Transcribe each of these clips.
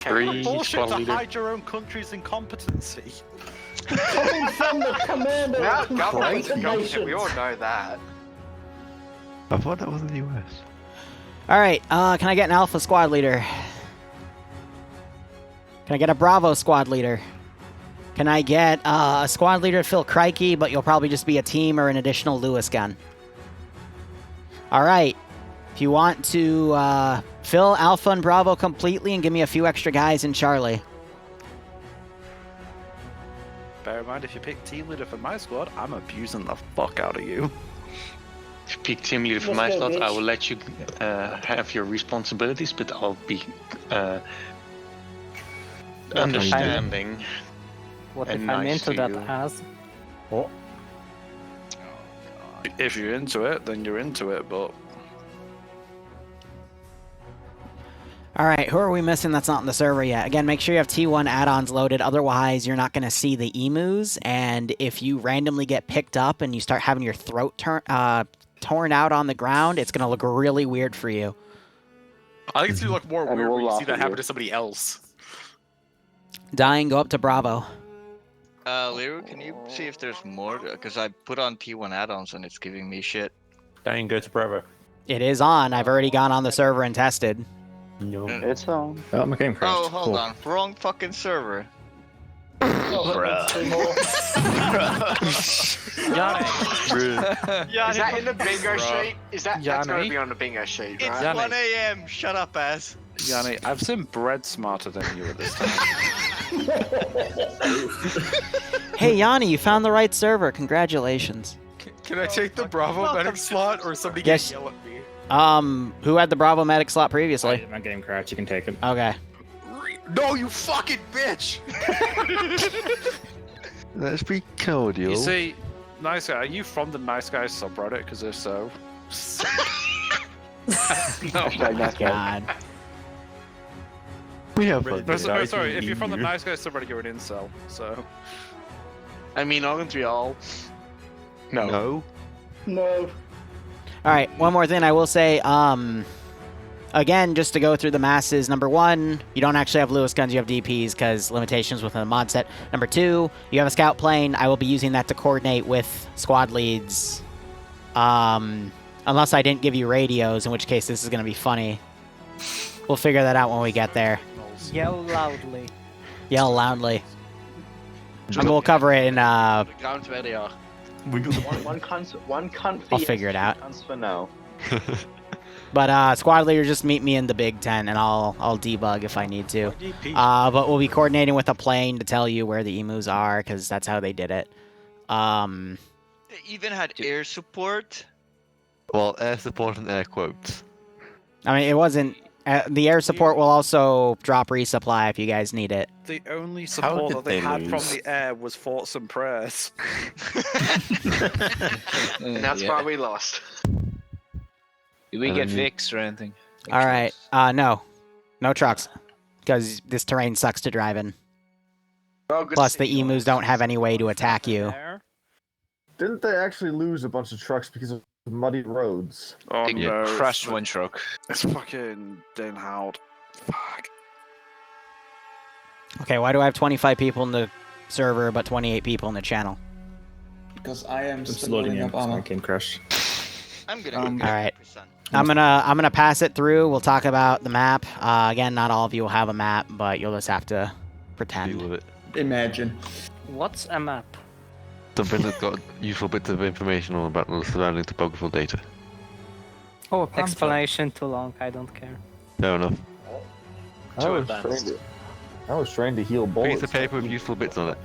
Bullshit to hide your own country's incompetency. Coming from the commander Yeah, of government's great incompetent. We all nations. know that. I thought that was in the US. Alright, can I get an Alpha squad leader? Can I get a Bravo squad leader? Can I get a squad leader to fill Crikey, but you'll probably just be a team or an additional Lewis gun? Alright. If you want to fill Alpha and Bravo completely and give me a few extra guys in Charlie. Bear in mind, if you pick team leader for my squad, I'm abusing the fuck out of you. If you pick team leader for Let's my go, slot, I bitch. will let you have your responsibilities, but I'll be understanding. What And if I'm nice into to that you. as? If you're into it, then you're into it, but... Alright, who are we missing that's not in the server yet? Again, make sure you have T1 add-ons loaded, otherwise you're not going to see the emus, and if you randomly get picked up and you start having your throat torn out on the ground, it's going to look really weird for you. I think it's gonna look more And weird we'll when you see laugh that at happen you. to somebody else. Dying, go up to Bravo. Liru, can you see if there's more? Because I put on T1 add-ons and it's giving me shit. Dying, go to Bravo. It is on. I've already gone on the server and tested. No. It's on. Oh, my game crashed. Oh, hold on. Wrong fucking server. Is that in the bingo sheet? Is that that's going Yanni? to be on the bingo sheet, It's right? Yanni. 1 a.m. Shut up, ass. Yanni, I've seen bread smarter than you at this time. Hey, Yanni, you found the right server. Congratulations. Can I take the Bravo medic slot, or somebody Yes. can yell at me? Who had the Bravo medic slot previously? My game crashed. You can take it. Okay. No, you fucking bitch! Let's be cordial. You see, nice guy, are you from the nice guys subreddit? Because if so... no. God. we have Really? fun. No, together. sorry, if you're from the nice guys subreddit, you're an incel, so... I mean, aren't we all? No. No. Alright, one more thing I will say, again, just to go through the masses, number one, you don't actually have Lewis guns, you have DPs, because limitations within the mod set. Number two, you have a scout plane, I will be using that to coordinate with squad leads. Unless I didn't give you radios, in which case this is going to be funny. We'll figure that out when we get there. Yell loudly. Yell loudly. And we'll cover it in, The ground where they are. One cunt for I'll yes, figure it out. two cunts for no. But squad leader, just meet me in the big tent, and I'll debug if I need to. But we'll be coordinating with a plane to tell you where the emus are, because that's how they did it. They even had air support. Well, air support and air quotes. I mean, it wasn't. The air support will also drop resupply if you guys need it. The only How support did that they they had from lose? the air was thoughts and prayers. And that's why we lost. Did we And get then you- fixed or anything? All right. No trucks, because this terrain sucks to drive in. Well, good Plus, to see the you. emus don't have any way to attack you. Didn't they actually lose a bunch of trucks because of muddy roads? Oh They no. crushed one truck. It's fucking Den Hout. Fuck. Okay, why do I have 25 people in the server but 28 people in the channel? Because I am Just still loading loading in. up My ammo. game crashed. I'm gonna Um, go all right. 100%. I'm gonna pass it through. We'll talk about the map. Again, not all of you will have a map, but you'll just have to Deal pretend. with it. Imagine. What's a map? Something that's got useful bits of information on about the surrounding topographical data. Oh, explanation too long. I don't care. Fair enough. I was trained to heal bullets. Piece of paper with useful bits on it.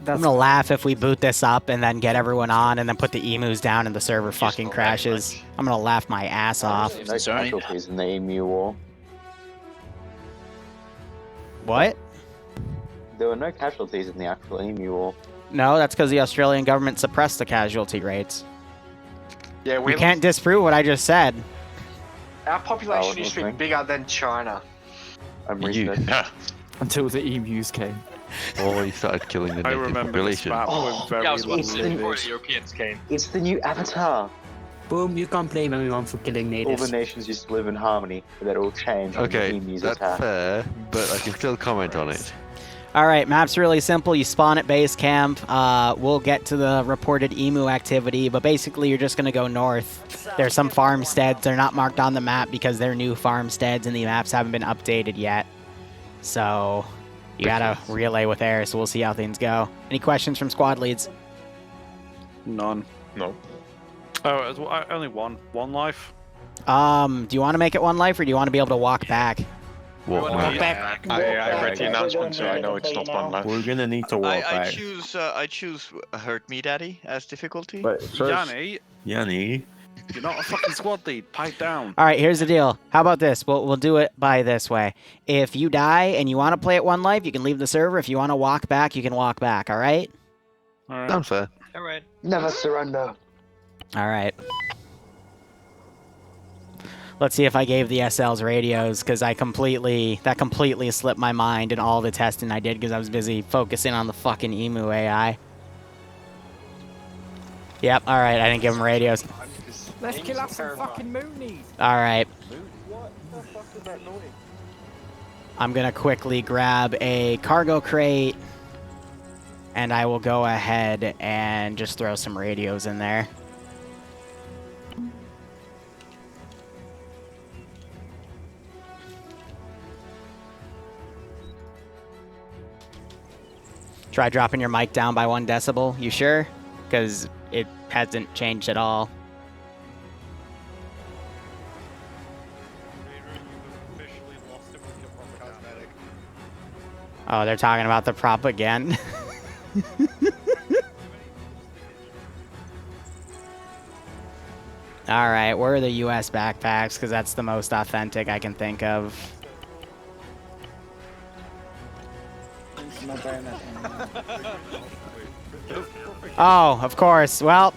I'm gonna laugh if we boot this up and then get everyone on and then put the emus down and the server fucking not that crashes. much. I'm gonna laugh my ass off. No casualties in the EMU war. What? There were no casualties in the actual EMU war. No, that's because the Australian government suppressed the casualty rates. Yeah, We can't disprove what I just said. Our I population wasn't used to be listening. bigger than China. I'm You. researching. Until the emus came. Or you started killing the I native remember this population. map Oh, with very yeah, I was watching little it before leaders. Europeans came. It's the new Avatar. Boom, you can't blame anyone for killing All natives. the nations used to live in harmony, but they're all changed when the Okay, emus that's attack. fair, but I can still comment on it. All right, map's really simple. You spawn at base camp. We'll get to the reported emu activity, but basically you're just going to go north. There's some farmsteads. They're not marked on the map because they're new farmsteads and the maps haven't been updated yet. So you got to relay with air, so we'll see how things go. Any questions from squad leads? None. No. Oh, it was only one life. Do you want to make it one life, or do you want to be able to walk back? Walk back. I read the announcement, so I know it's not one life. We're gonna need to walk I back. choose Hurt Me Daddy as difficulty. But first, Yanni. You're not a fucking squad lead. Pipe down. All right, here's the deal. How about this? We'll do it by this way. If you die and you want to play at one life, you can leave the server. If you want to walk back, you can walk back, all right? All right. Sounds fair. All right. Never surrender. All right. Let's see if I gave the SLs radios, because that completely slipped my mind in all the testing I did because I was busy focusing on the fucking emu AI. Yep, all right, I didn't give them radios. Let's kill off some fucking moonies. All right. what the fuck is that noise? I'm going to quickly grab a cargo crate, and I will go ahead and just throw some radios in there. Try dropping your mic down by 1 decibel. You sure? Because it hasn't changed at all. Oh, they're talking about the prop again. All right, where are the U.S. backpacks? Because that's the most authentic I can think of. Oh, of course. Well,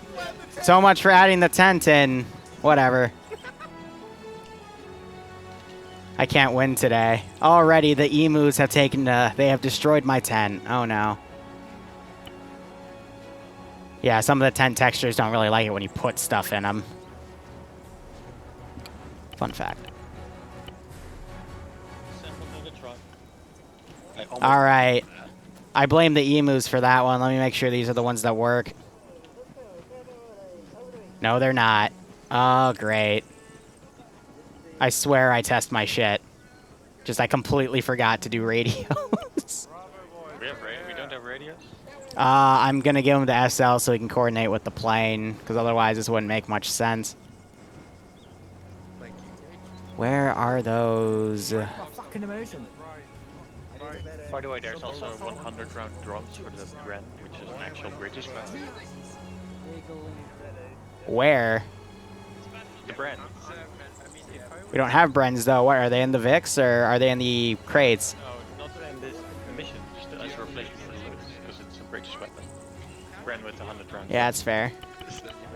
so much for adding the tent in. Whatever. I can't win today. Already, the emus have they have destroyed my tent. Oh, no. Yeah, some of the tent textures don't really like it when you put stuff in them. Fun fact. All right. I blame the emus for that one. Let me make sure these are the ones that work. No, they're not. Oh, great. I swear I test my shit. Just I completely forgot to do radios. We don't have radios? I'm going to give him the SL so he can coordinate with the plane, because otherwise this wouldn't make much sense. Where are those? Fucking immersion. By the way, there's also 100 round drums for the Brand, which is an actual British band. Where? The Brand. We don't have Brens, though. What, are they in the Vix, or are they in the crates? No, not in this mission, just as a replacement for Lewis, because it's a British weapon. Brand with 100 rounds. Yeah, that's fair.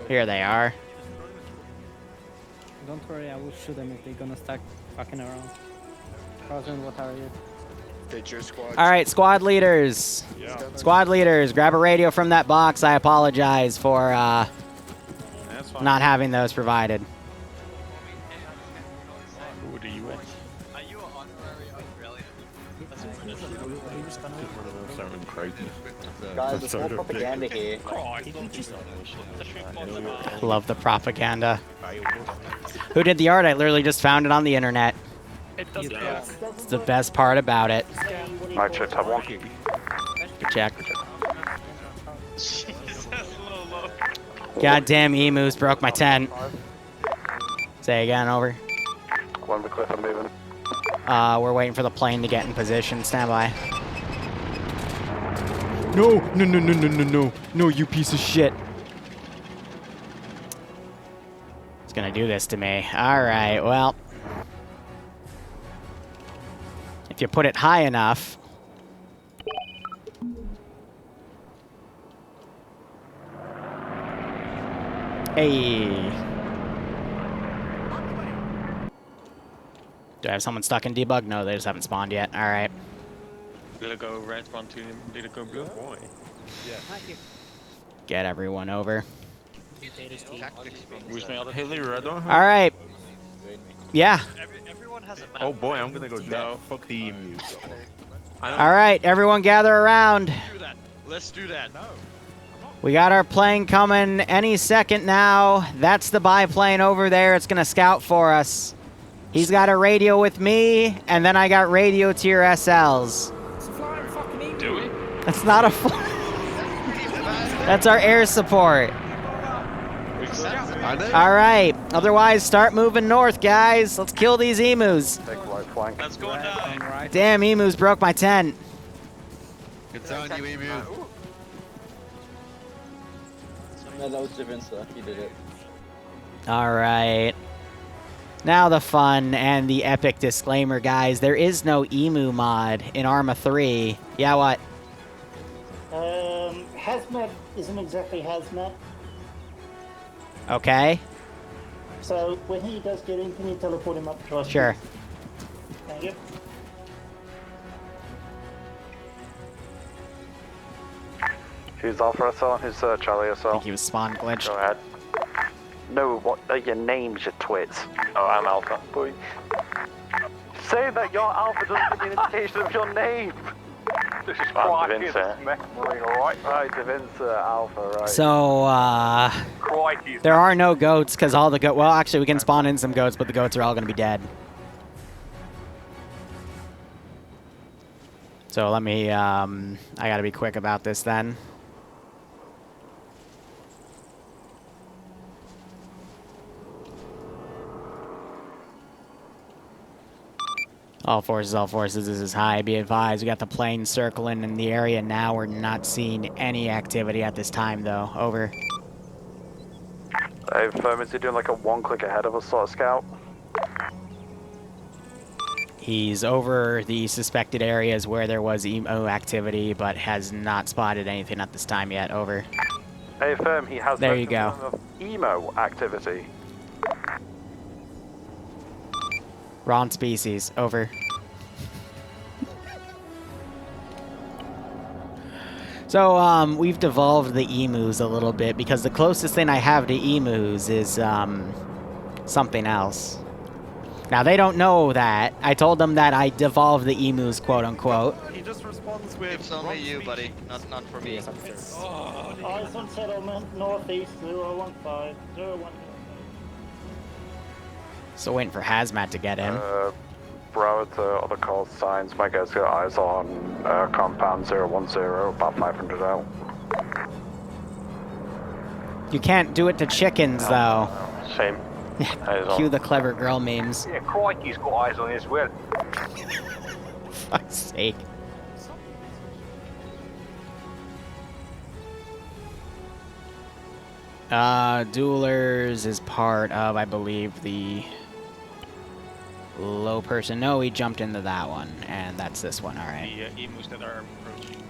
Here they are. Don't worry, I will shoot them if they're gonna start fucking around. Frozen, what are you? All right, squad leaders. Squad leaders, grab a radio from that box. I apologize for not having those provided. Who the US? Are you an honorary Australian? Guys, there's more propaganda here. Love the propaganda. Who did the art? I literally just found it on the internet. It's the best part about it. I checked tab 1. Good check. Goddamn emus broke my tent. Say again, over. One the cliff, I'm moving. We're waiting for the plane to get in position. Stand by. No, no, no, no, no, no, no. No, you piece of shit. It's gonna do this to me. Alright, well. If you put it high enough. Hey. Do I have someone stuck in debug? No, they just haven't spawned yet. Alright. Did it go red one to did it go blue? Boy. Get everyone over. Who's my other Hey, Liru, I don't have... All right. Yeah. Everyone has a map. Oh boy, I'm gonna go down. Fuck the emus. All right, everyone gather around. Let's do that. No. We got our plane coming any second now. That's the biplane over there. It's going to scout for us. He's got a radio with me, and then I got radio to your SLs. Do we? That's not a... That's our air support. All right. Otherwise, start moving north, guys. Let's kill these emus. Let's go down. Damn, emus broke my tent. It's on you, emu. No, that was Javinsa. He did it. All right. Now the fun and the epic disclaimer, guys. There is no emu mod in Arma 3. Yeah, what? Hazmat isn't exactly hazmat. Okay. So when he does get in, can you teleport him up to us? Sure. Thank you. Who's Alpha SL and who's Charlie SL? I think he was spawn glitched. Go ahead. No, what are your names, you twits? Oh, I'm Alpha. Boy. Say that you're Alpha doesn't give me an indication of your name. This is quite alright? Right, Davinsa, Alpha, right. So, there are no goats because all the well, actually, we can spawn in some goats, but the goats are all going to be dead. So let me, I got to be quick about this then. All forces, this is high. Be advised, we got the plane circling in the area now. We're not seeing any activity at this time, though. Over. Hey, firm, is he doing like a one-click ahead of us sort of scout? He's over the suspected areas where there was emo activity, but has not spotted anything at this time yet. Over. Hey, firm, he has there no you go. confirm of emo activity. Wrong species. Over. So, we've devolved the emus a little bit because the closest thing I have to emus is, something else. Now, they don't know that. I told them that I devolved the emus, quote unquote. He just responds with... It's only you, buddy. Not for me. Eyes on settlement, northeast, 015, 010. So waiting for Hazmat to get in. Bravo to other call signs. My guys got eyes on compound 010, about 500 out. You can't do it to chickens, though. Same. Cue the clever girl memes. Yeah, Crikey's got eyes on it as well. Fuck's sake. Duelers is part of, I believe, the low person. No, he jumped into that one, and that's this one, alright. The emus that are approaching.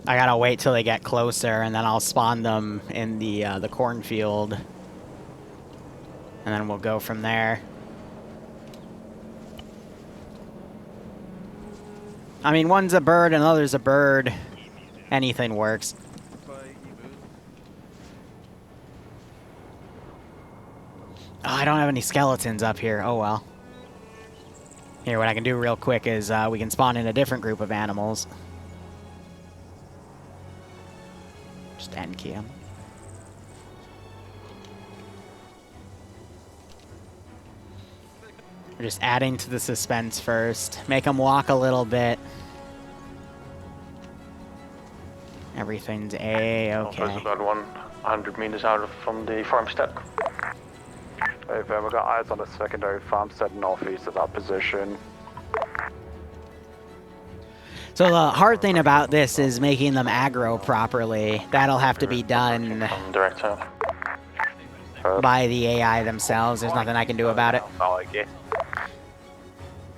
I gotta wait till they get closer, and then I'll spawn them in the cornfield. And then we'll go from there. I mean, one's a bird, and the other's a bird. Anything works. Oh, I don't have any skeletons up here. Oh, well. Here, what I can do real quick is we can spawn in a different group of animals. Just end key them. We're just adding to the suspense first. Make them walk a little bit. Everything's A-okay. There's about 100 meters out from the farmstead. Hey, we've got eyes on the secondary farmstead northeast of that position. So the hard thing about this is making them aggro properly. That'll have to be done by the AI themselves. There's nothing I can do about it.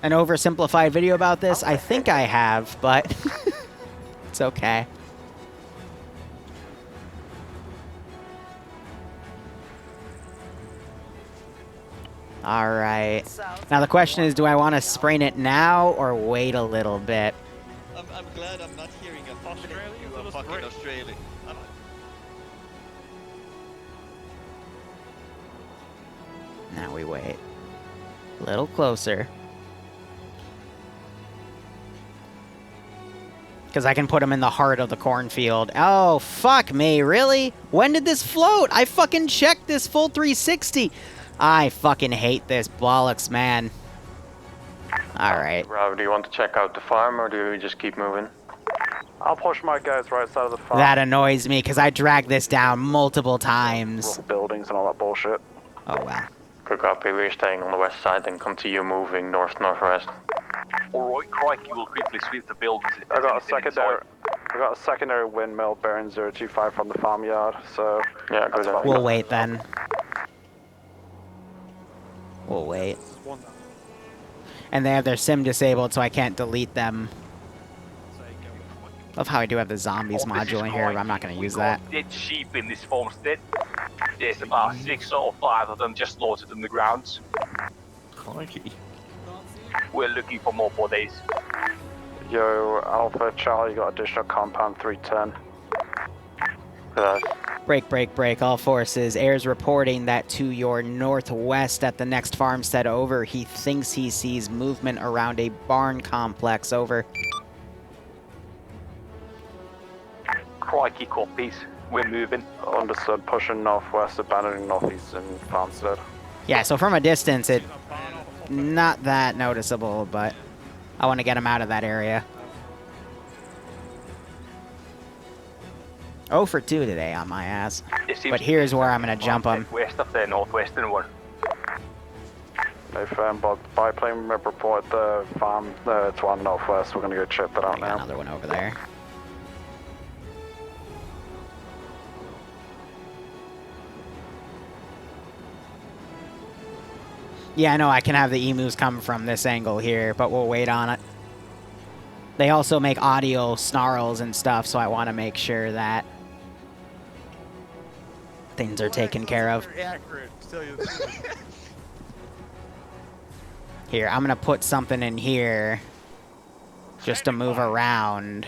An oversimplified video about this? I think I have, but it's okay. Alright. Now the question is, do I want to sprain it now or wait a little bit? I'm glad I'm not hearing a fucking Australia. Now we wait. A little closer. Because I can put them in the heart of the cornfield. Oh, fuck me, really? When did this float? I fucking checked this full 360. I fucking hate this bollocks, man. Alright. Rob, do you want to check out the farm or do we just keep moving? I'll push my guys right side of the farm. That annoys me because I dragged this down multiple times. Buildings and all that bullshit. Oh, wow. Good copy, we're staying on the west side and continue moving north-northwest. Alright, Crikey will quickly sweep the buildings. I got a secondary windmill bearing 025 from the farmyard, so yeah, good. We'll wait then. We'll wait. And they have their sim disabled, so I can't delete them. Love how I do have the zombies module in here, but I'm not going to use that. Dead sheep in this farmstead. There's about 6 or 5 of them just slaughtered in the grounds. Crikey. We're looking for more bodies. Yo, Alpha Charlie, got additional compound 310. Break, all forces. Air's reporting that to your northwest at the next farmstead, over. He thinks he sees movement around a barn complex, over. Crikey copies. We're moving. Understood, pushing northwest, abandoning northeast and farmstead. Yeah, so from a distance, it's not that noticeable, but I want to get him out of that area. 0 for 2 today on my ass. But here's where I'm going to jump him. West of the northwestern one. No firm, but biplane report the farm, it's one northwest. We're going to go check that out now. Another one over there. Yeah, I know I can have the emus come from this angle here, but we'll wait on it. They also make audio snarls and stuff, so I want to make sure that things are taken care of. Here, I'm going to put something in here just to move around.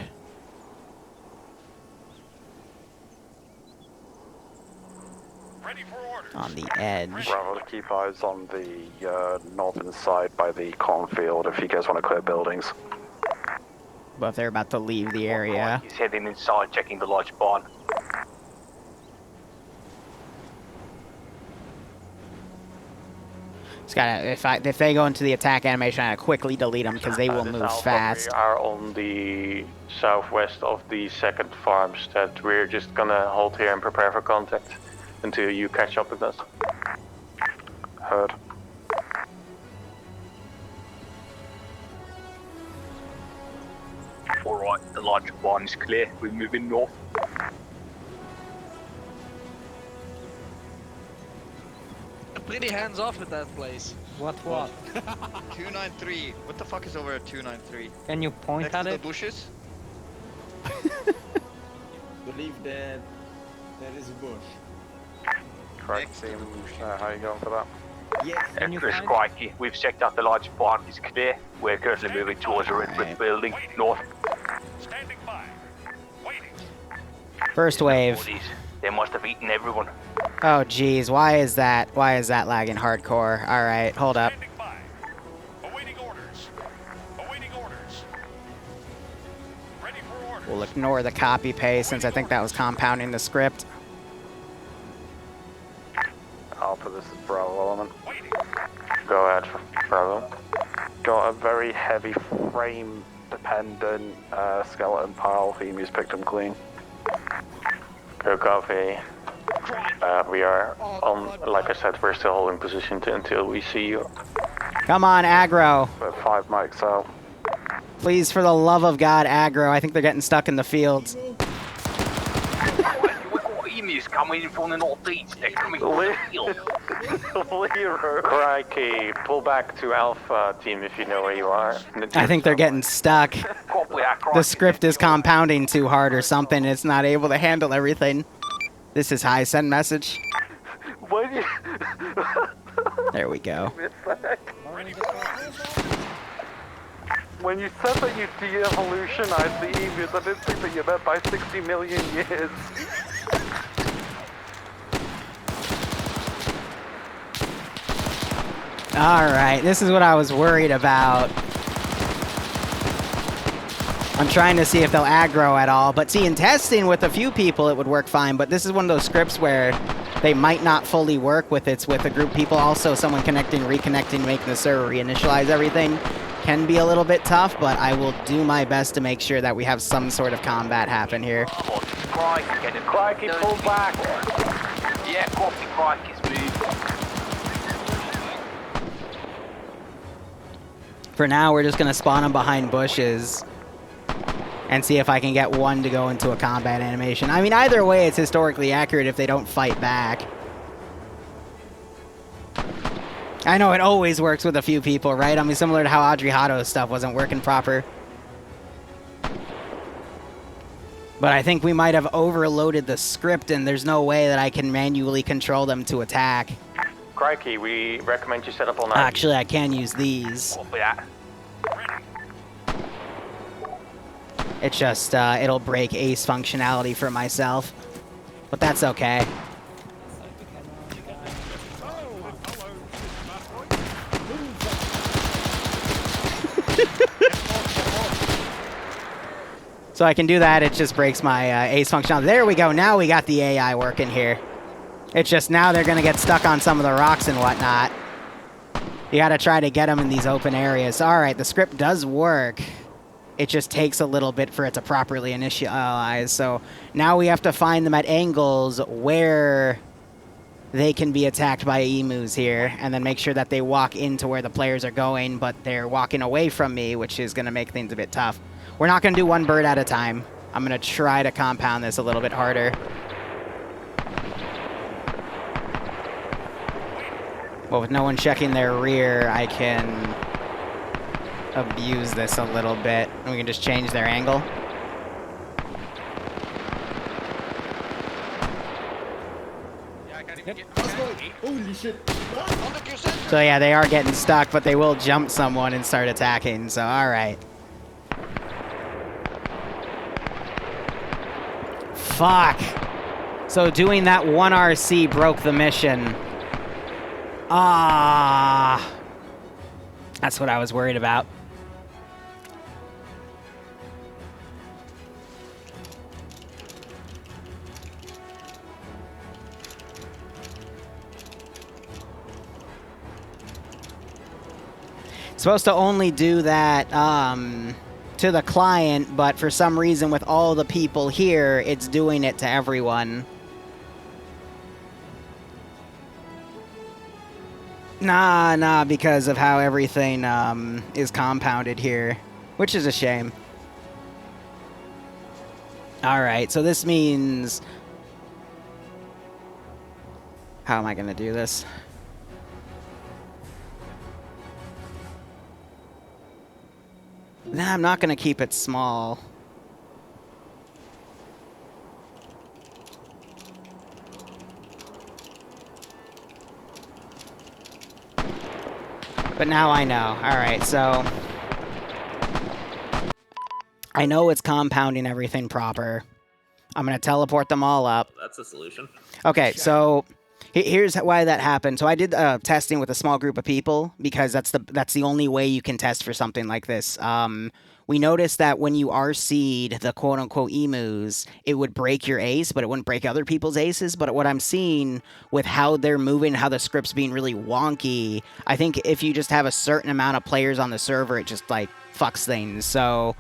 On the edge. Bravo, to keep eyes on the northern side by the cornfield if you guys want to clear buildings. But if they're about to leave the area. He's heading inside, checking the large barn. It's gotta, if they go into the attack animation, I gotta quickly delete them because they will move fast. We are on the southwest of the second farmstead. We're just gonna hold here and prepare for contact until you catch up with us. Heard. Alright, the large barn is clear. We're moving north. Pretty hands off with that place. What? 293. What the fuck is over at 293? Can you point Next at to it? the bushes? Believe that there is a bush. Correct, team. How you going for that? Yes. Can you Chris find Crikey, we've checked out the large barn. It's clear. We're currently moving towards the red brick building north. Standing by. Waiting. First wave. Bodies. They must have eaten everyone. Oh geez, why is that lagging hardcore? Alright, hold up. Standing by. Awaiting orders. Awaiting orders. Ready for orders. We'll ignore the copy paste since I think that was compounding the script. Alpha, this is Bravo element. Go ahead, Bravo. Got a very heavy frame dependent skeleton pile. The emus picked them clean. Go copy. We are on, like I said, we're still holding position until we see you. Come on, aggro. 5 mics out. Please, for the love of God, aggro. I think they're getting stuck in the fields. Emus coming in from the northeast. They're coming from the field. Liru. Crikey, pull back to Alpha team if you know where you are. I think they're getting stuck. The script is compounding too hard or something. It's not able to handle everything. This is high. Send message. What? There we go. When you said that you de-evolutionized the emus, I didn't think that you meant by 60 million years. Alright, this is what I was worried about. I'm trying to see if they'll aggro at all, but see, in testing with a few people it would work fine, but this is one of those scripts where they might not fully work with it's with a group of people. Also, someone connecting, reconnecting, making the server reinitialize everything can be a little bit tough, but I will do my best to make sure that we have some sort of combat happen here. Crikey, pull back. Yeah, copy, crikey's move. For now, we're just going to spawn them behind bushes and see if I can get one to go into a combat animation. I mean, either way, it's historically accurate if they don't fight back. I know it always works with a few people, right? I mean, similar to how Audrey Hotto's stuff wasn't working proper. But I think we might have overloaded the script, and there's no way that I can manually control them to attack. Crikey, we recommend you set up on that. Actually, I can use these. It's just, it'll break ace functionality for myself. But that's okay. So I can do that, it just breaks my ace functionality. There we go, now we got the AI working here. It's just now they're gonna get stuck on some of the rocks and whatnot. You gotta try to get them in these open areas. Alright, the script does work. It just takes a little bit for it to properly initialize. So now we have to find them at angles where they can be attacked by emus here, and then make sure that they walk into where the players are going, but they're walking away from me, which is gonna make things a bit tough. We're not gonna do one bird at a time. I'm gonna try to compound this a little bit harder. Well, with no one checking their rear, I can abuse this a little bit. And we can just change their angle. Holy shit. So yeah, they are getting stuck, but they will jump someone and start attacking, so alright. Fuck. So doing that one RC broke the mission. Ah. That's what I was worried about. It's supposed to only do that to the client, but for some reason with all the people here, it's doing it to everyone. Nah, because of how everything is compounded here, which is a shame. Alright, so this means... How am I going to do this? Nah, I'm not going to keep it small. But now I know. Alright, so... I know it's compounding everything proper. I'm going to teleport them all up. That's a solution. Okay, so... Here's why that happened. So I did testing with a small group of people because that's the only way you can test for something like this. We noticed that when you RC'd the quote-unquote emus, it would break your ace, but it wouldn't break other people's aces. But what I'm seeing with how they're moving, how the script's being really wonky, I think if you just have a certain amount of players on the server, it just, like, fucks things. So...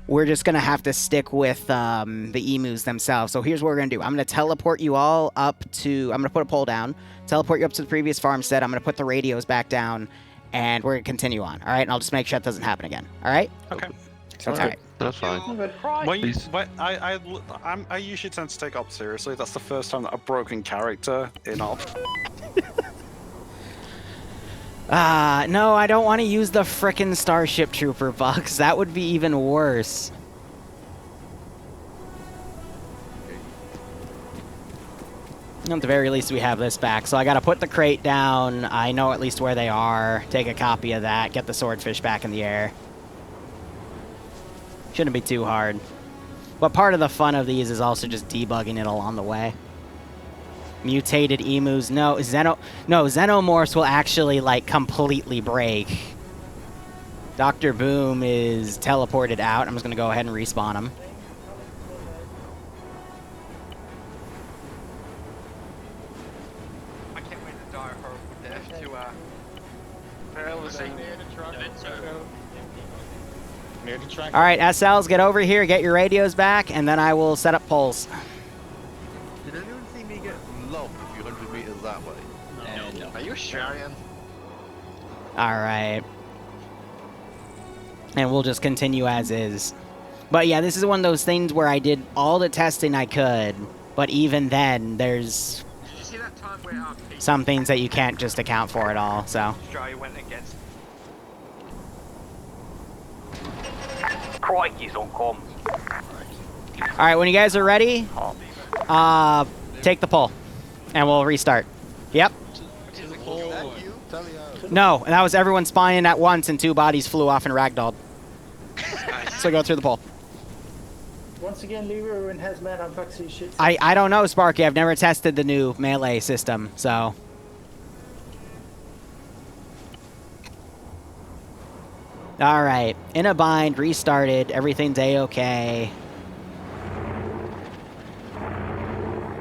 we're just going to have to stick with the emus themselves. So here's what we're going to do. I'm going to teleport you all up to... I'm going to put a pole down. Teleport you up to the previous farmstead. I'm going to put the radios back down. And we're going to continue on. All right? And I'll just make sure that doesn't happen again. All right? Okay. Sounds good. That's fine. I usually tend to take op seriously. That's the first time that I've broken character in op. No, I don't want to use the frickin' Starship Trooper bugs. That would be even worse. At the very least, we have this back. So I got to put the crate down. I know at least where they are. Take a copy of that. Get the swordfish back in the air. Shouldn't be too hard. But part of the fun of these is also just debugging it along the way. Mutated emus. No, xenomorphs will actually, like, completely break. Dr. Boom is teleported out. I'm just going to go ahead and respawn him. I can't wait to die a horrible death to All right, SLs, get over here, get your radios back, and then I will set up poles. Did anyone see me get lobbed a few hundred meters that way? No. Are you Australian? All right. And we'll just continue as is. But yeah, this is one of those things where I did all the testing I could, but even then, there's Did you see that time where some things that you can't just account for at all, so. Australia went against? Crikey's on comms. All right, when you guys are ready, take the pole, and we'll restart. Yep. No, and that was everyone spawning at once, and 2 bodies flew off and ragdolled. So go through the pole. Once again, Liru and Hazmat on Foxy shit. I don't know, Sparky. I've never tested the new melee system, so. All right, in a bind, restarted, everything's a-okay.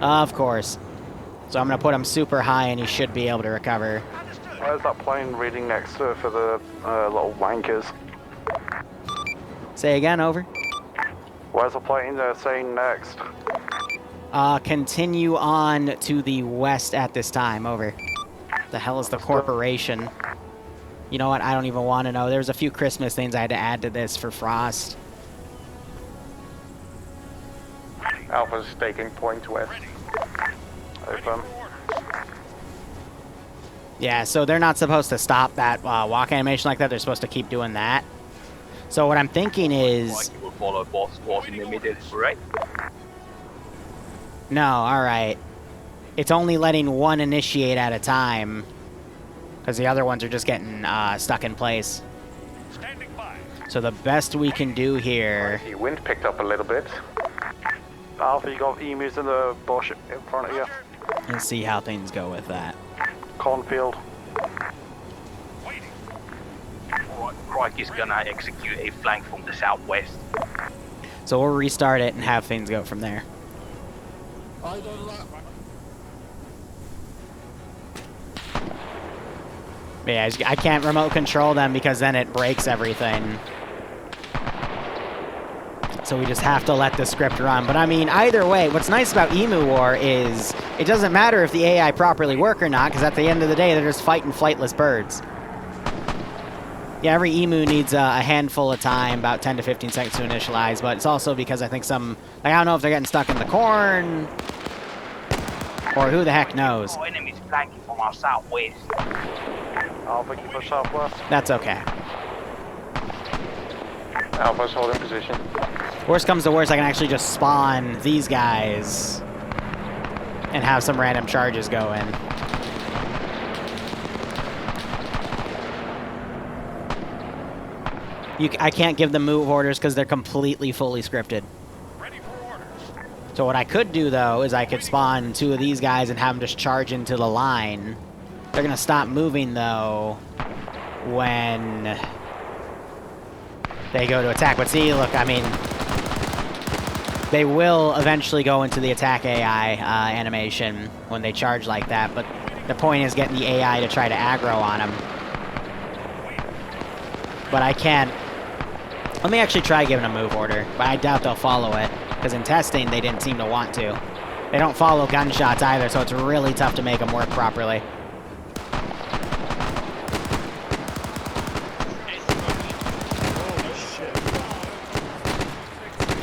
Of course. So I'm gonna put him super high, and he should be able to recover. Where's that plane reading next to for the little wankers? Say again, over. Where's the plane saying next? Continue on to the west at this time, over. The hell is the corporation? You know what, I don't even want to know. There's a few Christmas things I had to add to this for Frost. Alpha's taking point west. Open. Yeah, so they're not supposed to stop that walk animation like that. They're supposed to keep doing that. So what I'm thinking is... Like you will follow boss squad in the middle, right? No, alright. It's only letting one initiate at a time. Because the other ones are just getting stuck in place. So the best we can do here... The wind picked up a little bit. Alpha, you got emus in the bush in front of you. Let's see how things go with that. Cornfield. Crikey's gonna execute a flank from the southwest. So we'll restart it and have things go from there. Yeah, I can't remote control them because then it breaks everything. So we just have to let the script run. But I mean, either way, what's nice about Emu War is it doesn't matter if the AI properly work or not, because at the end of the day, they're just fighting flightless birds. Yeah, every emu needs a handful of time, about 10 to 15 seconds to initialize, but it's also because I think some, like, I don't know if they're getting stuck in the corn, or who the heck knows. Oh, enemies flanking from our southwest. Alpha, keep us southwest. That's okay. Alpha's holding position. Worst comes to worst, I can actually just spawn these guys and have some random charges go in. I can't give them move orders because they're completely fully scripted. So what I could do, though, is I could spawn 2 of these guys and have them just charge into the line. They're going to stop moving, though, when they go to attack. But see, look, I mean, they will eventually go into the attack AI animation when they charge like that. But the point is getting the AI to try to aggro on them. But I can't. Let me actually try giving a move order, but I doubt they'll follow it, because in testing, they didn't seem to want to. They don't follow gunshots either, so it's really tough to make them work properly.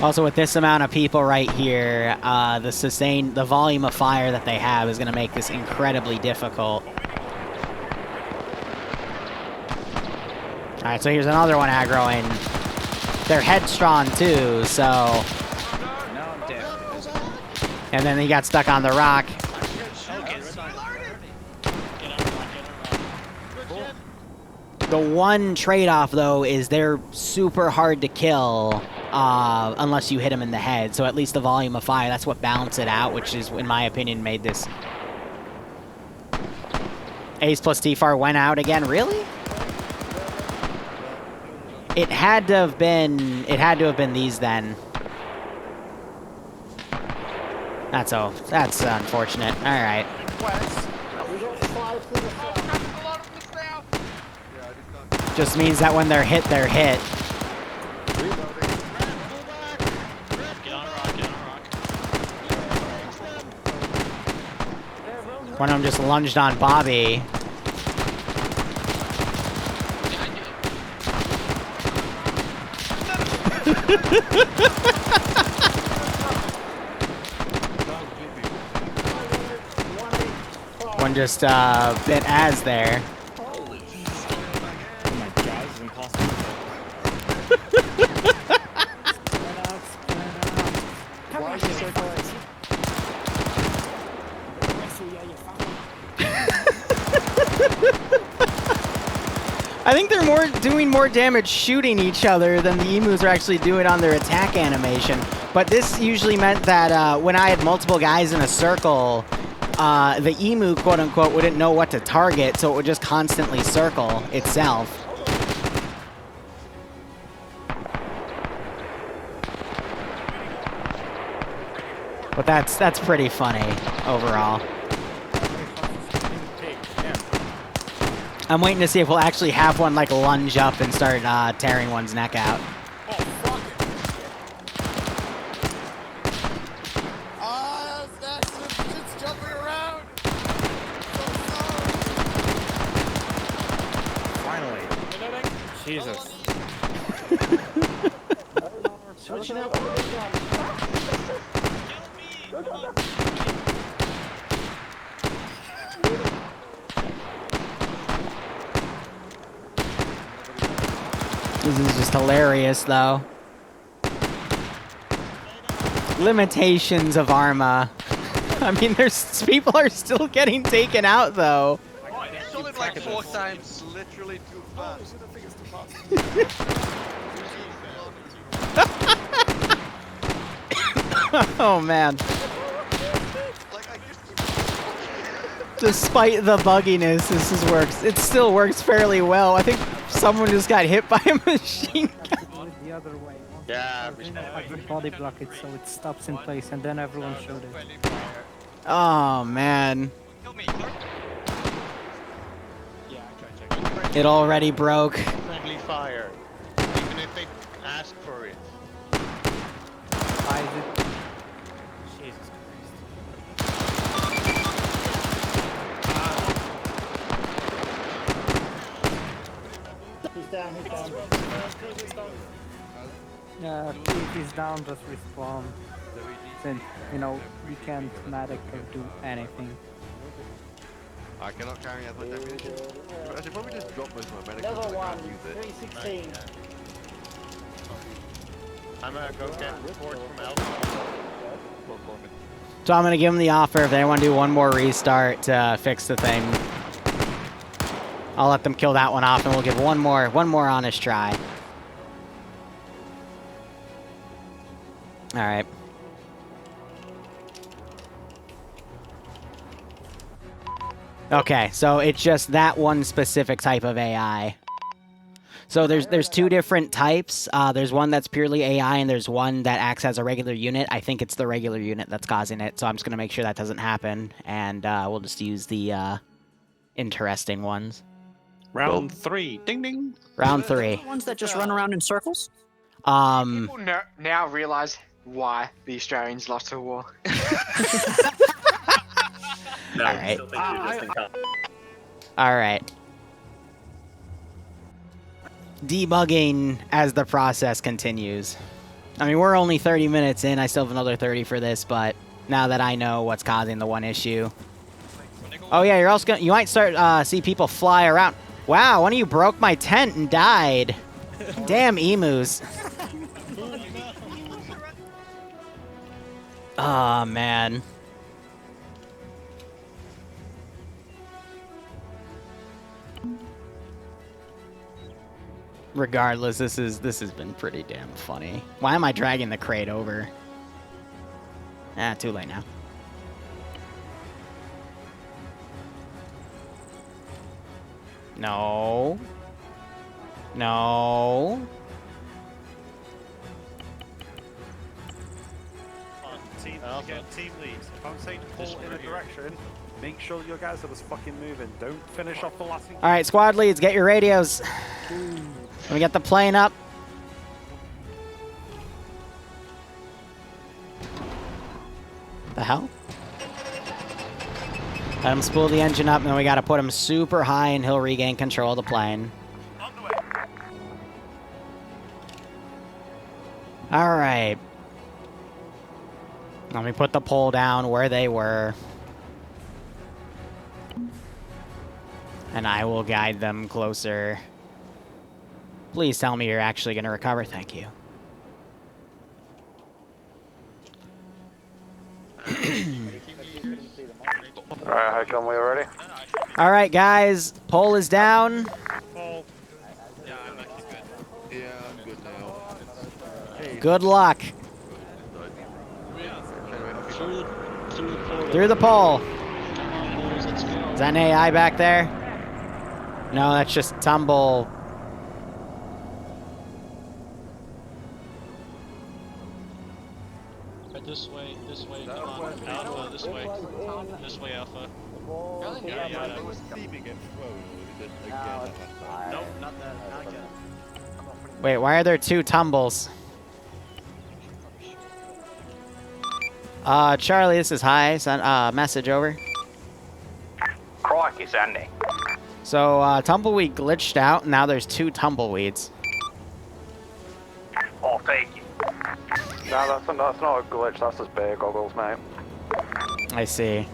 Also, with this amount of people right here, the volume of fire that they have is going to make this incredibly difficult. Alright, so here's another one aggroing. They're headstrong too, so... And then he got stuck on the rock. The one trade-off, though, is they're super hard to kill unless you hit them in the head. So at least the volume of fire, that's what balanced it out, which is, in my opinion, made this... Ace plus T-Far went out again. Really? It had to have been... It had to have been these, then. That's unfortunate. All right. Just means that when they're hit, they're hit. One of them just lunged on Bobby. One just bit Az there. I think they're doing more damage shooting each other than the emus are actually doing on their attack animation. But this usually meant that when I had multiple guys in a circle, the emu, quote-unquote, wouldn't know what to target, so it would just constantly circle itself. But that's pretty funny overall. I'm waiting to see if we'll actually have one like lunge up and start tearing one's neck out. It's jumping around. Finally. Jesus. Switching out. This is just hilarious, though. Limitations of Arma. I mean, people are still getting taken out, though. I shot him like 4 times, literally too fast. Oh, man. Despite the bugginess, it still works fairly well. I think someone just got hit by a machine gun. The other way. Yeah, body block it so it stops in place and then everyone showed it. Oh, man. It already broke. Friendly fire, even if they ask for it. Jesus He's down, he's down. Yeah, if he's down, just respawn. Since, you know, we can't medic or do anything. I cannot carry out my ammunition. I should probably just drop most of my medical Level because I 1, can't use it. 316. I'm gonna go get reports from Alpha. So I'm going to give them the offer if they want to do one more restart to fix the thing. I'll let them kill that one off, and we'll give one more honest try. All right. Okay, so it's just that one specific type of AI. So there's 2 different types. There's one that's purely AI, and there's one that acts as a regular unit. I think it's the regular unit that's causing it, so I'm just going to make sure that doesn't happen, and we'll just use the interesting ones. Round 3. Ding ding. Round 3. Ones that just run around in circles? People now realise why the Australians lost the war. No, alright. Alright. Debugging as the process continues. I mean, we're only 30 minutes in. I still have another 30 for this, but now that I know what's causing the one issue. Oh yeah, you're also you might start see people fly around. Wow, one of you broke my tent and died. Damn emus. Oh man. Regardless, this has been pretty damn funny. Why am I dragging the crate over? Ah, too late now. No. No. Team, again, team leads. If I'm saying pull in a direction, make sure your guys are just fucking moving. Don't finish off the last. All right, squad leads, get your radios. Let me get the plane up. The hell? Let him spool the engine up, and then we gotta put him super high, and he'll regain control of the plane. All right. Let me put the pole down where they were. And I will guide them closer. Please tell me you're actually going to recover. Thank you. Alright, how come we ready? All right, guys. Pole is down. Yeah, I'm actually good. Yeah, I'm good now. Good luck. Through the pole. Is that an AI back there? No, that's just tumble. This way, come on. Alpha, this way. This way, Alpha. Yeah, yeah. Nope, not that, not yet. Wait, why are there two tumbles? Charlie, this is Hi. Send, message over. Crikey, Sandy. So, Tumbleweed glitched out, and now there's two tumbleweeds. I'll take it. No, that's not a glitch, that's just bear goggles, mate. I see.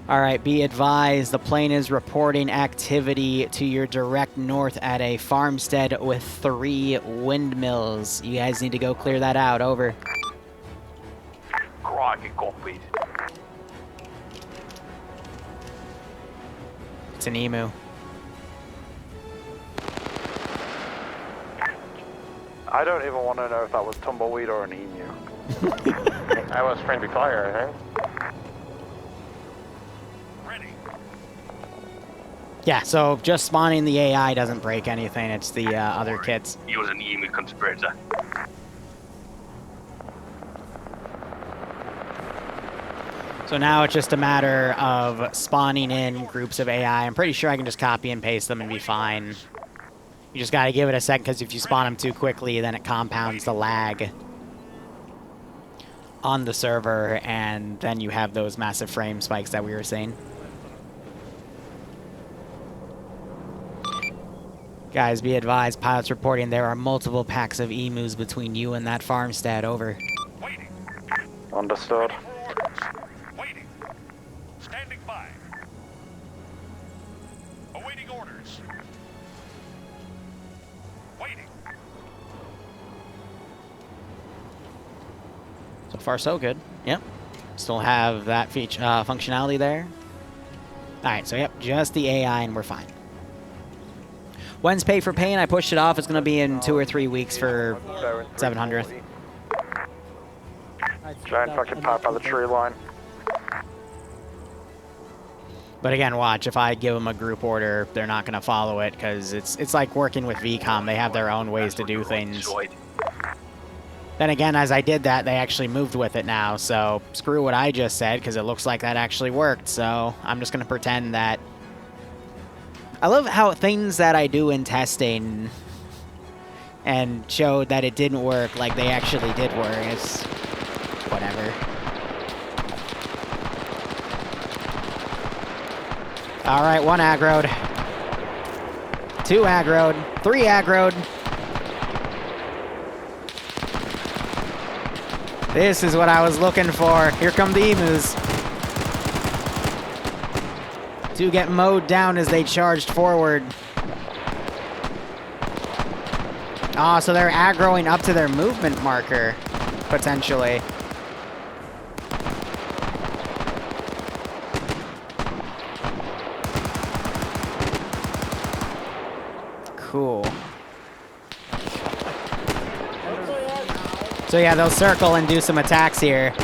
Alright, be advised, the plane is reporting activity to your direct north at a farmstead with 3 windmills. You guys need to go clear that out, over. Crikey, copied. It's an emu. I don't even want to know if that was tumbleweed or an emu. I was friendly fire, I think. Yeah, so just spawning the AI doesn't break anything, it's the other kits. He was an emu conspirator. So now it's just a matter of spawning in groups of AI. I'm pretty sure I can just copy and paste them and be fine. You just gotta give it a second, because if you spawn them too quickly, then it compounds the lag on the server, and then you have those massive frame spikes that we were seeing. Guys, be advised, pilots reporting there are multiple packs of emus between you and that farmstead, over. Waiting. Understood. Waiting. Standing by. Awaiting orders. Waiting. So far, so good. Yep. Still have that feature functionality there. Alright, so yep, just the AI and we're fine. When's pay for pain? I pushed it off. It's going to be in 2 or 3 weeks for 700th. Giant fucking pop by the tree line. But again, watch. If I give them a group order, they're not going to follow it, because it's like working with VCOM. They have their own ways to do things. Then again, as I did that, they actually moved with it now. So screw what I just said, because it looks like that actually worked. So I'm just going to pretend that... I love how things that I do in testing and showed that it didn't work, like they actually did work. It's whatever. All right, 1 aggroed. 2 aggroed. 3 aggroed. This is what I was looking for. Here come the emus. 2 get mowed down as they charged forward. Ah, so they're aggroing up to their movement marker, potentially. So yeah, they'll circle and do some attacks here.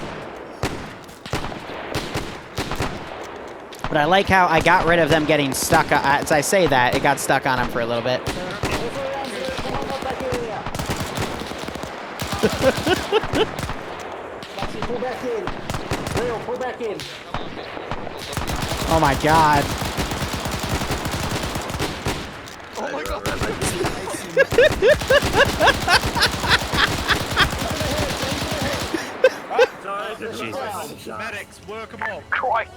But I like how I got rid of them getting stuck. As I say that, it got stuck on them for a little bit. Pull back in. Leo, pull back in. Oh my god. Oh my god. Jesus. Medics, work them up. Christ.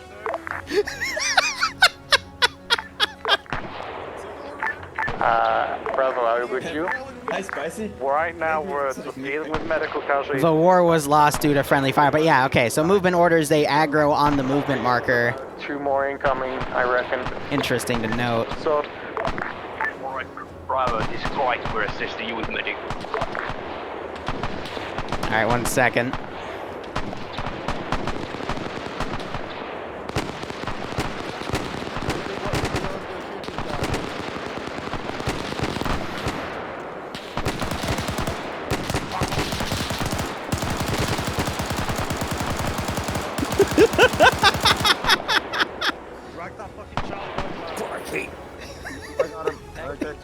Bravo, are you with you? Hi, Spicy. Right now we're dealing with medical casualties. The war was lost due to friendly fire, but yeah, okay, so movement orders, they aggro on the movement marker. 2 more incoming, I reckon. Interesting to note. So, Alright, Bravo, this is Christ, we're assisting you with medic. Alright, 1 second.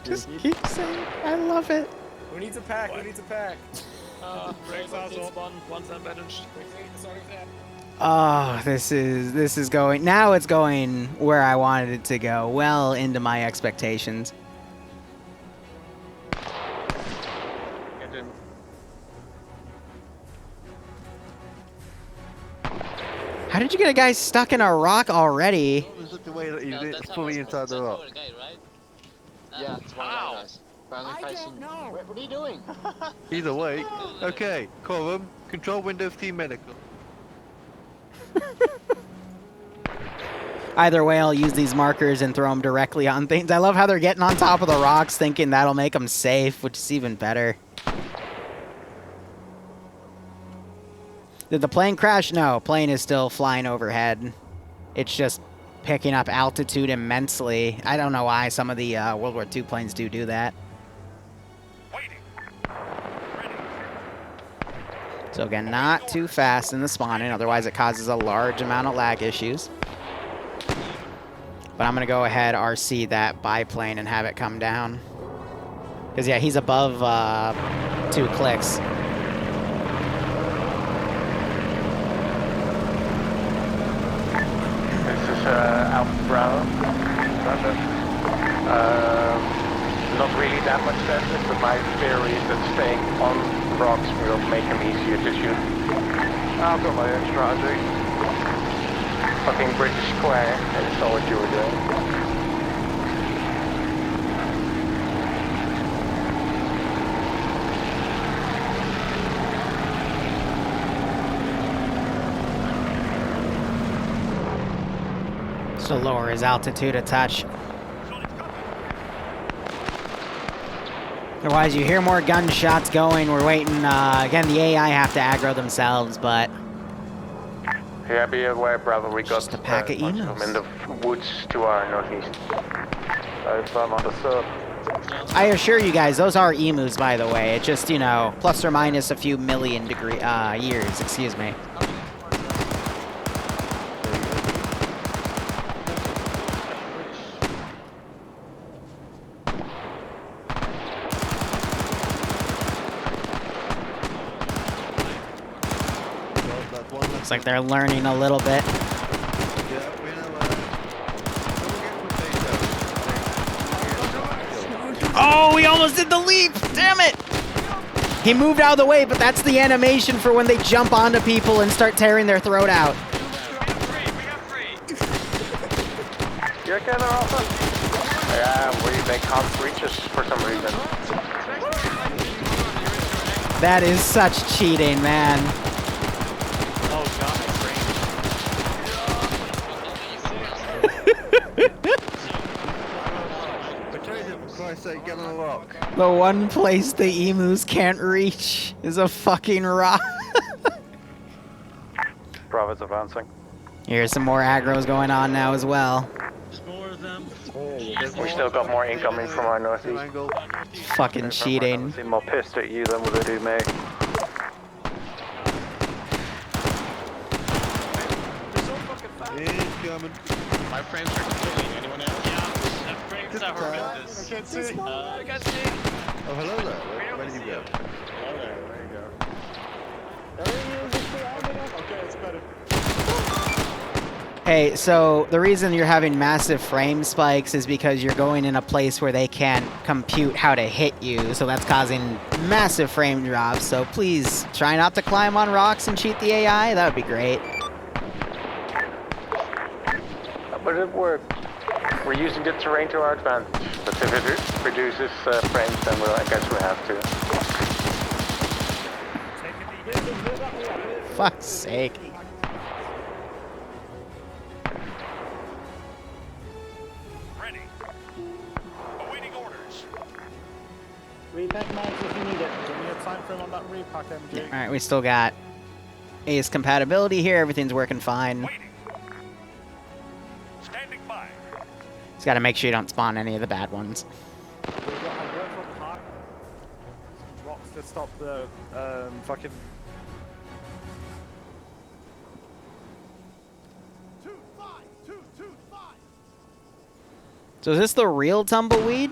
Just keep saying, I love it. Who needs a pack? Who needs a pack? Oh, this is going, now it's going where I wanted it to go, well into my expectations. How did you get a guy stuck in a rock already? Look the way that he's fully inside the rock. Yeah, it's one of my guys. I don't know. What are you doing? Either way. Okay, Corum, control Windows Team Medical. Either way, I'll use these markers and throw them directly on things. I love how they're getting on top of the rocks thinking that'll make them safe, which is even better. Did the plane crash? No, plane is still flying overhead. It's just picking up altitude immensely. I don't know why some of the World War II planes do that. So again, not too fast in the spawning, otherwise it causes a large amount of lag issues. But I'm going to go ahead RC that biplane and have it come down. Because yeah, he's above 2 clicks. this is Alpha Bravo. Not really that much damage, but my theory is that staying on rocks will make them easier to shoot. I've got my own strategy. Fucking British Square, I saw what you were doing. So lower his altitude a touch. Otherwise, you hear more gunshots going. We're waiting. Again, the AI have to aggro themselves, but... Yeah, be aware, brother. We got just a pack of bunch of them in the woods to our northeast. If I'm on the sub. I assure you guys, those are emus, by the way. It just, you know, plus or minus a few million years, excuse me. Looks like they're learning a little bit. Oh, we almost did the leap! Damn it! He moved out of the way, but that's the animation for when they jump onto people and start tearing their throat out. You okay there, Alpha? Yeah, they can't reach us for some reason. That is such cheating, man. The one place the emus can't reach is a fucking rock. Bravo's advancing. Here's some more aggros going on now as well. We still got more incoming from our northeast. Fucking cheating. Seem more pissed at you than what they do me. German. My frames are completely. Anyone else? Yeah, the frames are horrendous. I can't see. I can see. Oh, hello there. Where did you go? Oh, there you go. Okay, it's better. Hey, so the reason you're having massive frame spikes is because you're going in a place where they can't compute how to hit you, so that's causing massive frame drops. So please try not to climb on rocks and cheat the AI. That would be great. But it worked. We're using the terrain to our advantage. But if it reduces frames, then I guess we have to. Fuck's sake. Ready. Awaiting orders. Repack mags if you need it. Give me a time frame on that repack, MG. Alright, we still got ACE compatibility here. Everything's working fine. Standing by. Just gotta make sure you don't spawn any of the bad ones. Rocks to stop the fucking. So is this the real tumbleweed?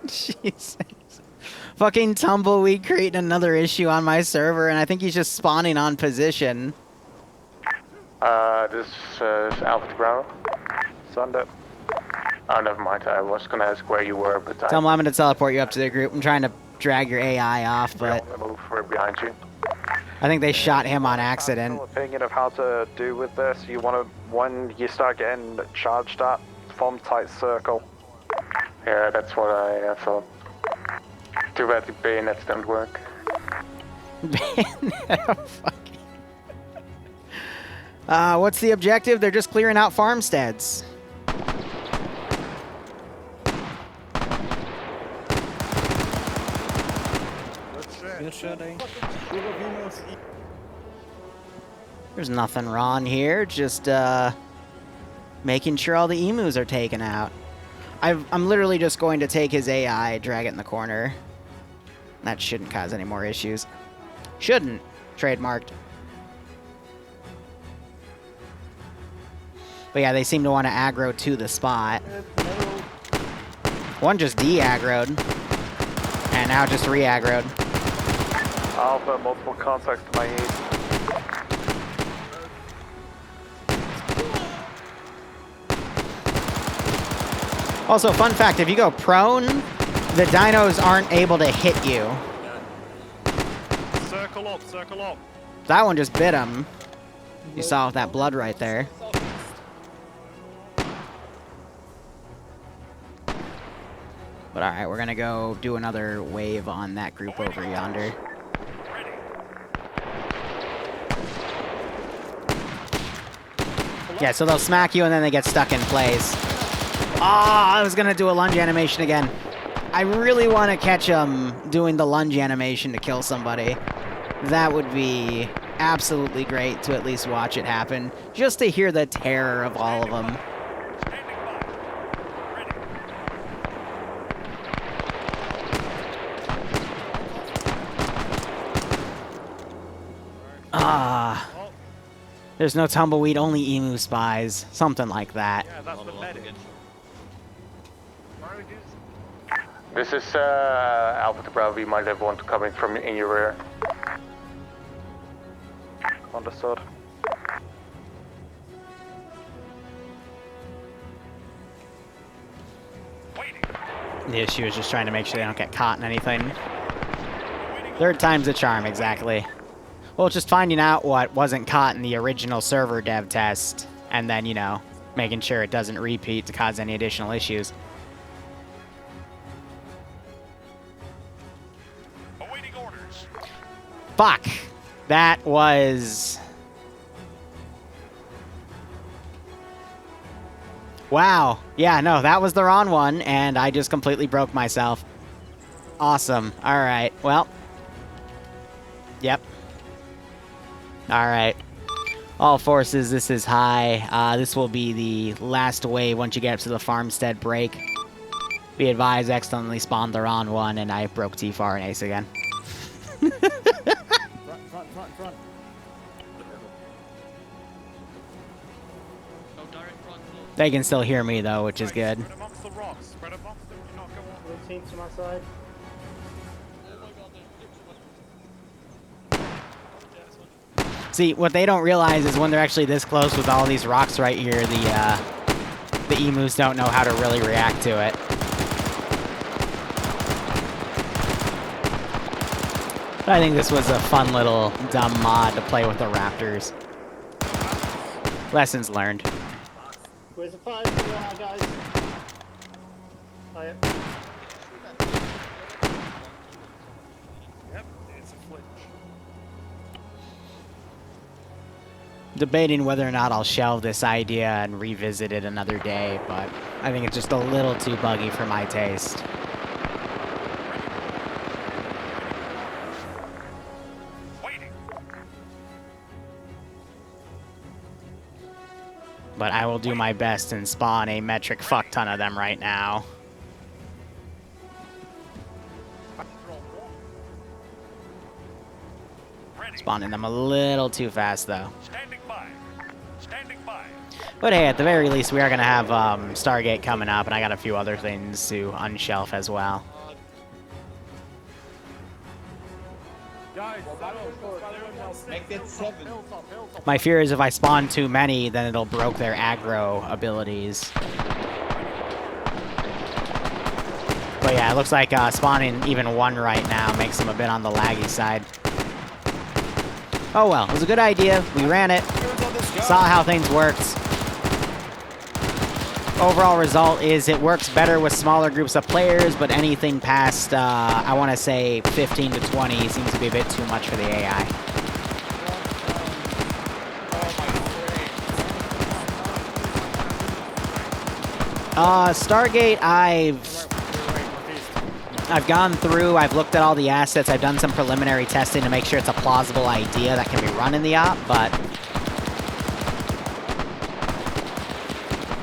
Jesus. Fucking tumbleweed creating another issue on my server, and I think he's just spawning on position. This is Alpha to Bravo. Sunday. Oh, never mind. I was gonna ask where you were, but Tell him I'm gonna teleport you up to the group. I'm trying to drag your AI off, but move right behind you. I think they shot him on accident. Opinion of how to do with this. You want to, when you start getting charged up, form tight circle. Yeah, that's what I thought. Too bad the bayonets don't work. What's the objective? They're just clearing out farmsteads. Good shooting. There's nothing wrong here, just making sure all the emus are taken out. I'm literally just going to take his AI, drag it in the corner. That shouldn't cause any more issues. Shouldn't. Trademarked. But yeah, they seem to want to aggro to the spot. One just de-aggroed. And now just re-aggroed. Alpha, multiple contacts to my east. Also, fun fact, if you go prone, the dinos aren't able to hit you. Circle up, circle up. That one just bit him. You saw with that blood right there. But alright, we're gonna go do another wave on that group over yonder. Yeah, so they'll smack you and then they get stuck in place. Ah, I was gonna do a lunge animation again. I really want to catch him doing the lunge animation to kill somebody. That would be absolutely great to at least watch it happen. Just to hear the terror of all of them. Ah. There's no tumbleweed, only emu spies. Something like that. Yeah, that's the medic. This is Alpha to Bravo. You might have one coming from in your rear. Understood. The issue is just trying to make sure they don't get caught in anything. Third time's a charm, exactly. Well, just finding out what wasn't caught in the original server dev test, and then, you know, making sure it doesn't repeat to cause any additional issues. Awaiting orders. Fuck! That was... Wow. Yeah, no, that was the wrong one, and I just completely broke myself. Awesome. Alright, well. Yep. Alright. All forces, this is high. This will be the last wave once you get up to the farmstead break. Be advised, accidentally spawned the wrong one, and I broke T-Far and Ace again. Front. They can still hear me though, which is good. Spread amongst the rocks. Spread amongst them. Do not go on. Blue team to my side. See, what they don't realize is when they're actually this close with all these rocks right here, the emus don't know how to really react to it. But I think this was a fun little dumb mod to play with the raptors. Lessons learned. Where's the fire? Guys. Fire. Yep, it's a flinch. Debating whether or not I'll shelve this idea and revisit it another day, but I think it's just a little too buggy for my taste. But I will do my best and spawn a metric fuck ton of them right now. Spawning them a little too fast, though. But hey, at the very least, we are going to have Stargate coming up, and I got a few other things to unshelf as well. Make it 7. My fear is if I spawn too many, then it'll broke their aggro abilities. But yeah, it looks like spawning even one right now makes them a bit on the laggy side. Oh well, it was a good idea. We ran it. Saw how things worked. Overall result is it works better with smaller groups of players, but anything past, I want to say 15 to 20 seems to be a bit too much for the AI. Stargate, I've gone through, I've looked at all the assets, I've done some preliminary testing to make sure it's a plausible idea that can be run in the op, but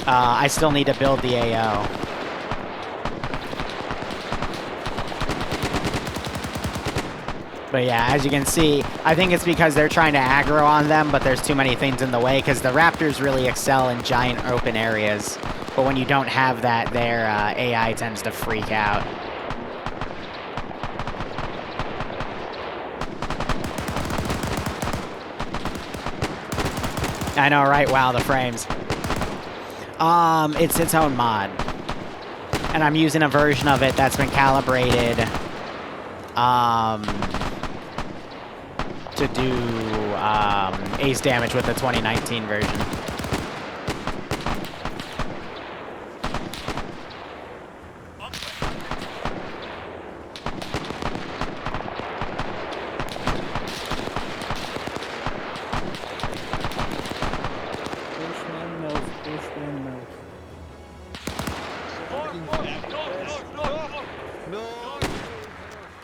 I still need to build the AO. But yeah, as you can see, I think it's because they're trying to aggro on them, but there's too many things in the way, because the raptors really excel in giant open areas. But when you don't have that, their AI tends to freak out. I know, right? Wow, the frames. It's its own mod. And I'm using a version of it that's been calibrated to do ace damage with the 2019 version.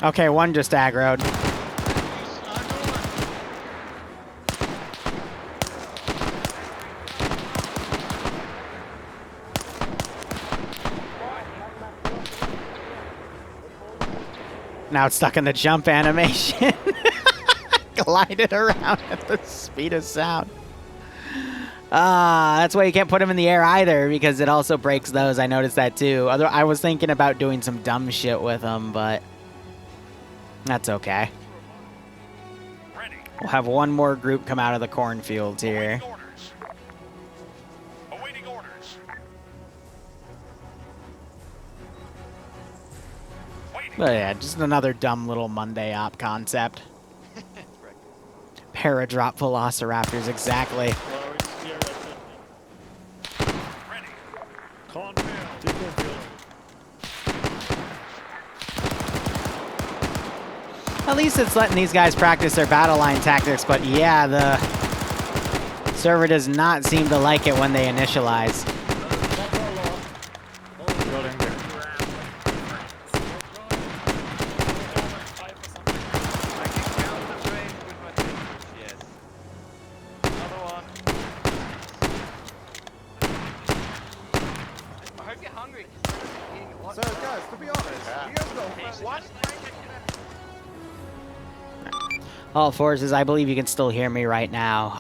Okay, one just aggroed. Now it's stuck in the jump animation. Glided around at the speed of sound. That's why you can't put them in the air either, because it also breaks those. I noticed that too. I was thinking about doing some dumb shit with them, but that's okay. We'll have one more group come out of the cornfields here. Awaiting orders. But yeah, just another dumb little Monday op concept. Paradrop velociraptors, exactly. At least it's letting these guys practice their battle line tactics, but yeah, the server does not seem to like it when they initialize. So guys, to be honest, you guys know what? All forces, I believe you can still hear me right now.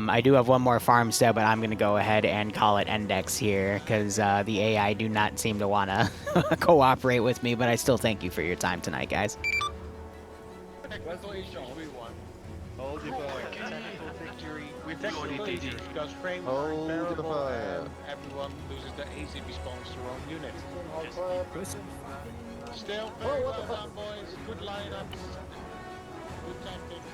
I do have one more farmstead, but I'm going to go ahead and call it Index here, because the AI do not seem to want to cooperate with me, but I still thank you for your time tonight, guys. Congratulations, we won. Hold your fire. Technical victory with VOD because frame are unbearable and everyone loses the AC response to their own unit. Still very well done, boys. Good lineups. Good tactics.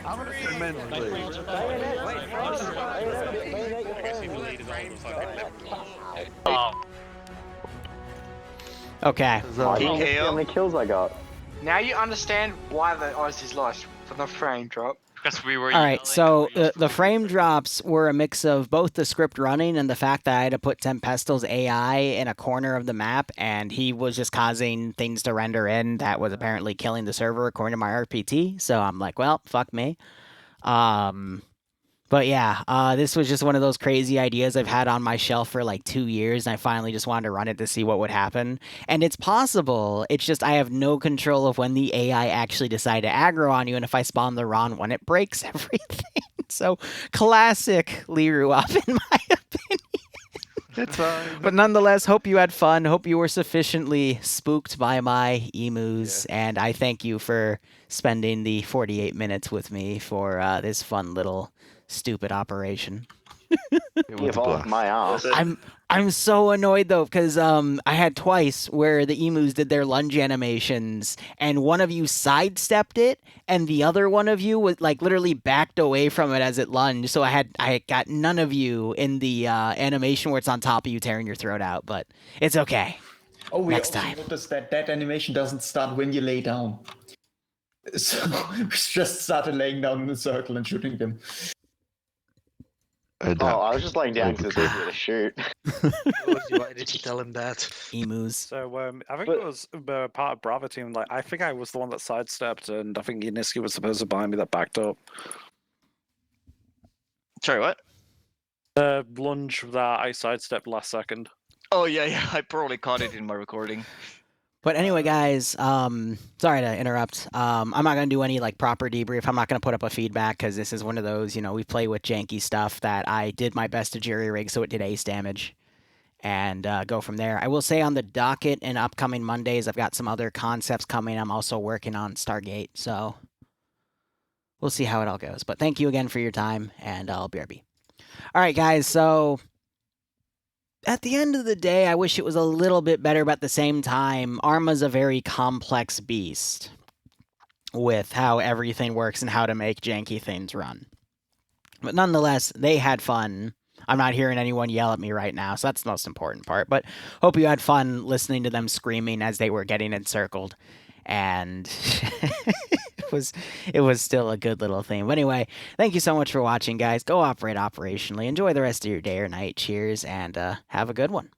I'm tremendously. Okay. How many kills I got? Now you understand why the Aussies lost for the frame drop. Because we were. All right, so the frame drops were a mix of both the script running and the fact that I had to put Tempestal's AI in a corner of the map, and he was just causing things to render in that was apparently killing the server according to my RPT. So I'm like, well, fuck me. But yeah, this was just one of those crazy ideas I've had on my shelf for like 2 years, and I finally just wanted to run it to see what would happen. And it's possible, it's just I have no control of when the AI actually decide to aggro on you, and if I spawn the wrong one, it breaks everything. So, classic Liru up, in my opinion. It's fine. But nonetheless, hope you had fun. Hope you were sufficiently spooked by my emus, and I thank you for spending the 48 minutes with me for this fun little stupid operation. You evolved my ass. I'm so annoyed though, because I had twice where the emus did their lunge animations, and one of you sidestepped it, and the other one of you was like literally backed away from it as it lunged. So I got none of you in the animation where it's on top of you tearing your throat out, but it's okay. Oh, we Next also time. noticed that that animation doesn't start when you lay down. So we just started laying down in a circle and shooting them. Oh, I was just laying down because it's easier to shoot. Why did you tell him that? Emus. So I think it was part of Bravo team. Like I think I was the one that sidestepped, and I think Yuniski was the person behind me that backed up. Sorry, what? The lunge that I sidestepped last second. Oh yeah, I probably caught it in my recording. But anyway, guys, sorry to interrupt. I'm not going to do any like proper debrief. I'm not going to put up a feedback because this is one of those, we play with janky stuff that I did my best to jerry-rig so it did ace damage and go from there. I will say on the docket in upcoming Mondays, I've got some other concepts coming. I'm also working on Stargate, so we'll see how it all goes. But thank you again for your time, and I'll BRB. All right, guys, so at the end of the day, I wish it was a little bit better, but at the same time, Arma's a very complex beast with how everything works and how to make janky things run. But nonetheless, they had fun. I'm not hearing anyone yell at me right now, so that's the most important part. But hope you had fun listening to them screaming as they were getting encircled. And it was still a good little thing. But anyway, thank you so much for watching, guys. Go operate operationally. Enjoy the rest of your day or night. Cheers, and have a good one.